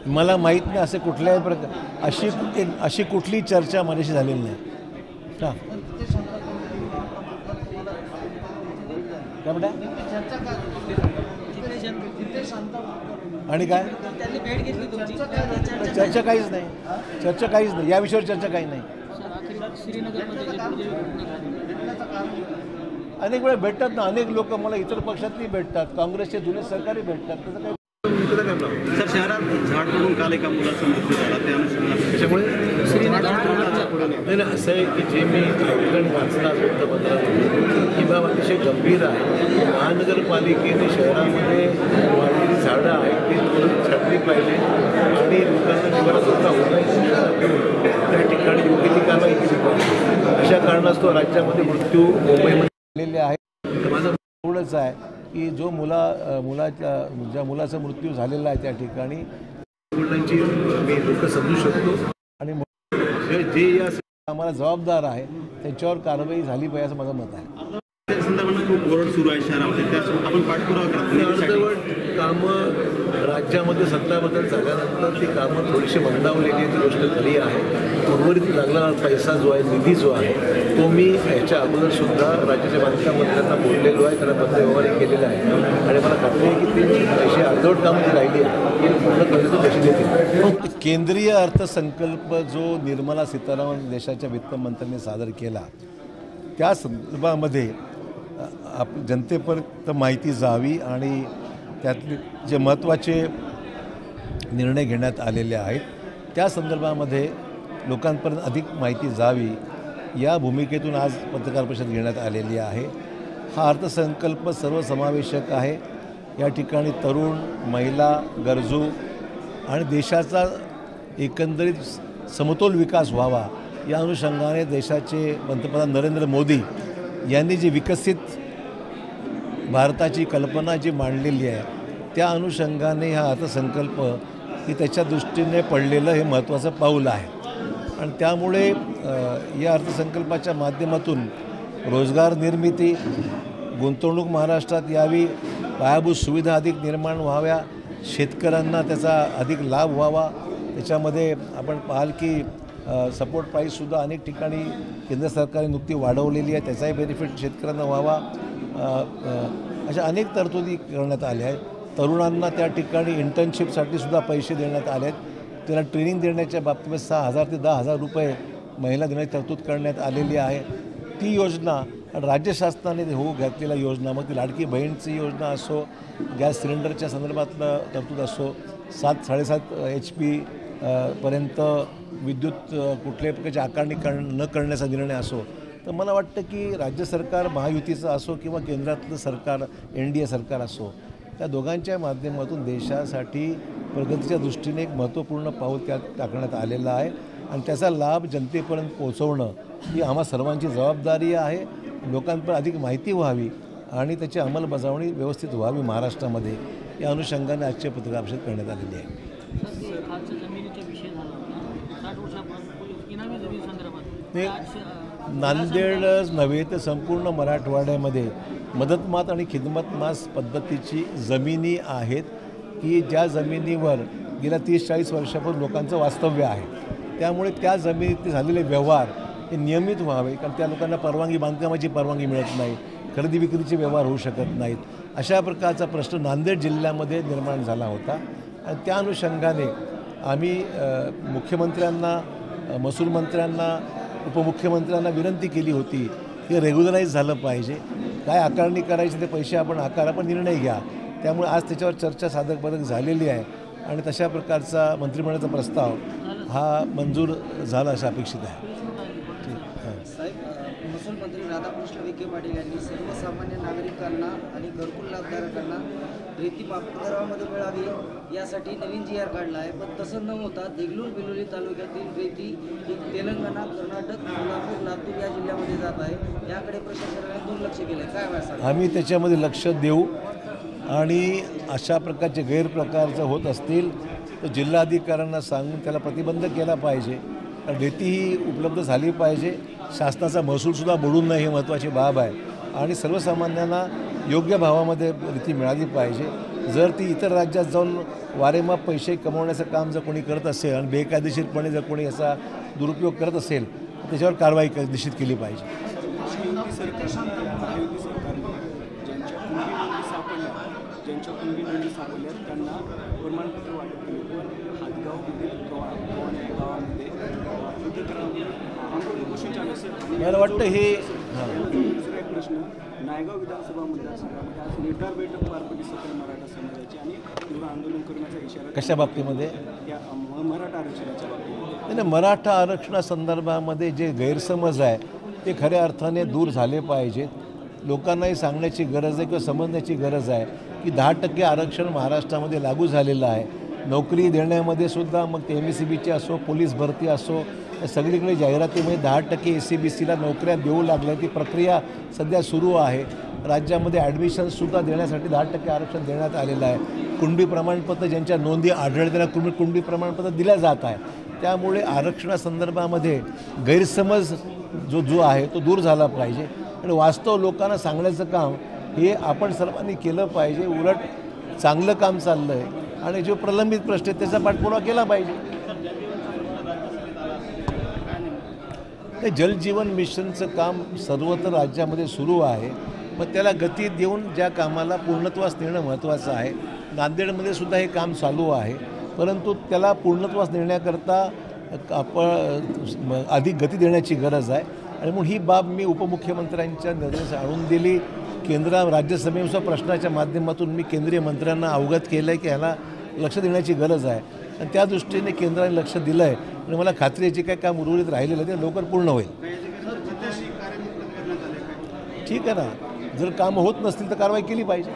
मला माहीत नाही असे कुठल्याही प्रकार अशी कुठली चर्चा माझ्याशी झालेली नाही का? काय म्हणता? आणि काय चर्चा काहीच नाही, या विषयावर चर्चा काही नाही. अनेक वेळा भेटतात ना, अनेक लोक मला इतर पक्षातही भेटतात, काँग्रेसचे जुने सरकारी भेटतात. त्याचं काही सर, शहरात झाड पडून काल एका मुलाचा मृत्यू झाला, त्याच्यामुळे नाही ना, असं आहे की जे मी वाचतात वृत्तपत्रात ही बाब अतिशय गंभीर आहे. महानगरपालिकेने शहरामध्ये वाढलेली झाडं आहेत ती थोडी छाटली पाहिजे आणि लोकांना जीवाला धोका होऊ नये त्या ठिकाणी योग्य ती कारवाई केली पाहिजे. अशा कारणास्तव राज्यामध्ये मृत्यू मुंबईमध्ये झालेले आहेत. माझं एवढंच आहे की जो ज्या मुलाचा मृत्यू झालेला आहे त्या ठिकाणी वडिलांची मी दुःख समजू शकतो आणि जे या आम्हाला जबाबदार आहे त्यांच्यावर कारवाई झाली पाहिजे असं माझं मत आहे. त्या संदर्भात खूप ओरड सुरू आहे शहरामध्ये, त्यासोबत आपण पाठपुरावा करतो. कामं राज्यामध्ये सत्ता बदल झाल्यानंतर ती कामं थोडीशी मंदावलेली आहे, ती गोष्ट खरी आहे. उर्वरित लागणारा पैसा जो आहे, निधी जो आहे, तो मी ह्याच्या अगोदरसुद्धा राज्याच्या बांधकाम मंत्र्यांना बोललेलो आहे, त्यांना पत्रव्यवहारही केलेला आहे आणि मला खात्री आहे की ते पैसे अर्धवट कामं जी राहिली आहे ती पूर्ण करण्याचं पैसे देतील. केंद्रीय अर्थसंकल्प जो निर्मला सीतारामन देशाच्या वित्तमंत्र्यांनी सादर केला त्या संदर्भामध्ये जनतेपर्यंत माहिती जावी आणि त्यातले जे महत्त्वाचे निर्णय घेण्यात आलेले आहेत त्या संदर्भामध्ये लोकांपर्यंत अधिक माहिती जावी या भूमिकेतून आज पत्रकार परिषद घेण्यात आलेली आहे. हा अर्थसंकल्प सर्वसमावेशक आहे. या ठिकाणी तरुण, महिला, गरजू आणि देशाचा एकंदरीत समतोल विकास व्हावा या अनुषंगाने देशाचे पंतप्रधान नरेंद्र मोदी यांनी जी विकसित भारताची कल्पना जी मांडलेली आहे त्या अनुषंगाने हा अर्थसंकल्प ही त्याच्या दृष्टीने पडलेलं हे महत्त्वाचं पाऊल आहे. आणि त्यामुळे या अर्थसंकल्पाच्या माध्यमातून रोजगार निर्मिती, गुंतवणूक महाराष्ट्रात यावी, पायाभूत सुविधा अधिक निर्माण व्हाव्या, शेतकऱ्यांना त्याचा अधिक लाभ व्हावा. त्याच्यामध्ये आपण पाहाल की सपोर्ट प्राईससुद्धा अनेक ठिकाणी केंद्र सरकारने नुकती वाढवलेली आहे, त्याचाही बेनिफिट शेतकऱ्यांना व्हावा. अशा अनेक तरतुदी करण्यात आल्या आहेत. तरुणांना त्या ठिकाणी इंटर्नशिपसाठी सुद्धा पैसे देण्यात आले आहेत. त्याला ट्रेनिंग देण्याच्या बाबतीत 6,000 ते 10,000 रुपये महिला देण्याची तरतूद करण्यात आलेली आहे. ती योजना राज्य शासनाने घातलेल्या योजना, मग ती लाडकी बहीणची योजना असो, गॅस सिलेंडरच्या संदर्भातलं तरतूद असो, 7-7.5 HP पर्यंत विद्युत कुठल्याही प्रकारची आकारणी न करण्याचा निर्णय असो, तर मला वाटतं की राज्य सरकार महायुतीचं असो किंवा केंद्रातलं सरकार NDA सरकार असो, त्या दोघांच्या माध्यमातून देशासाठी प्रगतीच्या दृष्टीने एक महत्त्वपूर्ण पाऊल त्यात टाकण्यात आलेलं आहे आणि त्याचा लाभ जनतेपर्यंत पोहोचवणं ही आम्हा सर्वांची जबाबदारी आहे. लोकांपर्यंत अधिक माहिती व्हावी आणि त्याची अंमलबजावणी व्यवस्थित व्हावी महाराष्ट्रामध्ये या अनुषंगाने आजचे पत्रकार परिषद करण्यात आलेली आहे. नांदेडच नव्हे तर संपूर्ण मराठवाड्यामध्ये मदतमात आणि खिदमतमास पद्धतीची जमिनी आहेत की ज्या जमिनीवर गेल्या 30-40 वर्षापासून लोकांचं वास्तव्य आहे. त्यामुळे त्या जमिनीत झालेले व्यवहार हे नियमित व्हावे, कारण त्या लोकांना बांधकामाची परवानगी मिळत नाही, खरेदी विक्रीचे व्यवहार होऊ शकत नाहीत. अशा प्रकारचा प्रश्न नांदेड जिल्ह्यामध्ये निर्माण झाला होता आणि त्या अनुषंगाने आम्ही मुख्यमंत्र्यांना, महसूल मंत्र्यांना, उपमुख्यमंत्र्यांना विनंती केली होती की रेग्युलराईज झालं पाहिजे. काय आकारणी करायची ते पैसे आपण आकारा, पण निर्णय घ्या. त्यामुळे आज त्याच्यावर चर्चा साधक बाधक झालेली आहे आणि तशा प्रकारचा मंत्रिमंडळाचा प्रस्ताव हा मंजूर झाला अशा अपेक्षित आहे. साहेब, महसूल मंत्री राधाकृष्ण विखे पाटील यांनी सर्वसामान्य नागरिकांना आणि घरकुल लाभधारकांना रेती दरामध्ये मिळावी यासाठी नवीन GR काढला आहे, पण तसं न होता देगलूर बिलोली तालुक्यातील रेती ही तेलंगणा, कर्नाटक, कोल्हापूर, लातूर या जिल्ह्यामध्ये जात आहे. याकडे प्रशासनाने दुर्लक्ष केलं. काय व्हायचं? आम्ही त्याच्यामध्ये लक्ष देऊ आणि अशा प्रकारचे गैरप्रकार जर होत असतील तर जिल्हाधिकाऱ्यांना सांगून त्याला प्रतिबंध केला पाहिजे. रेती ही उपलब्ध झाली पाहिजे. शासनाचा महसूलसुद्धा बुडून नाही, ही महत्त्वाची बाब आहे आणि सर्वसामान्यांना योग्य भावामध्ये रेती मिळाली पाहिजे. जर ती इतर राज्यात जाऊन वारेमाप पैसे कमवण्याचं काम जर कोणी करत असेल आणि बेकायदेशीरपणे जर कोणी याचा दुरुपयोग करत असेल तर त्याच्यावर कारवाई निश्चित केली पाहिजे. ज्यांच्या कुंडी नोंदी सापडल्यात त्यांना प्रमाणपत्र वाटप केले. हातगावमध्ये गावामध्ये मला वाटतं हे दुसरा एक प्रश्न, नायगाव विधानसभा मतदारसंघामध्ये आज निर्धार बैठक पार पडली सकल मराठा समाजाची आणि तीव्र आंदोलन करण्याचा इशारा कशा बाबतीमध्ये या मराठा आरक्षणाच्या बाबतीमध्ये. नाही, मराठा आरक्षणासंदर्भामध्ये जे गैरसमज आहे ते खऱ्या अर्थाने दूर झाले पाहिजेत. लोकांनाही सांगण्याची गरज आहे किंवा समजण्याची गरज आहे की 10% आरक्षण महाराष्ट्रामध्ये लागू झालेलं आहे. नोकरी देण्यामध्ये सुद्धा मग ते MSCBची असो, पोलीस भरती असो, सगळीकडे जाहिरातीमध्ये 10% SCBCला नोकऱ्या देऊ लागल्या. ती प्रक्रिया सध्या सुरू आहे. राज्यामध्ये ॲडमिशन्ससुद्धा देण्यासाठी 10% आरक्षण देण्यात आलेलं आहे. कुणबी प्रमाणपत्र ज्यांच्या नोंदी आढळल्या त्यांना कुणबी प्रमाणपत्र दिलं जात आहे. त्यामुळे आरक्षणासंदर्भामध्ये गैरसमज जो आहे तो दूर झाला पाहिजे आणि वास्तव लोकांना सांगण्याचं काम हे आपण सर्वांनी केलं पाहिजे. उलट चांगलं काम चाललं आहे आणि जो प्रलंबित प्रश्न आहे त्याचा पाठपुरावा केला पाहिजे. ते जलजीवन मिशनचं काम सर्वत्र राज्यामध्ये सुरू आहे. मग त्याला गती देऊन ज्या कामाला पूर्णत्वास नेणं महत्त्वाचं आहे. नांदेडमध्ये सुद्धा हे काम चालू आहे, परंतु त्याला पूर्णत्वास नेण्याकरता आपण अधिक गती देण्याची गरज आहे. आणि म्हणून ही बाब मी उपमुख्यमंत्र्यांच्या निर्णयास आणून दिली. राज्यसभेच्या प्रश्नाच्या माध्यमातून मी केंद्रीय मंत्र्यांना अवगत केलं आहे की ह्याला लक्ष देण्याची गरज आहे आणि त्या दृष्टीने केंद्राने लक्ष दिलं आहे आणि मला खात्री आहे जे काय काम उर्वरित राहिलेलं आहे ते लवकर पूर्ण होईल. ठीक आहे ना, जर कामं होत नसतील तर कारवाई केली पाहिजे.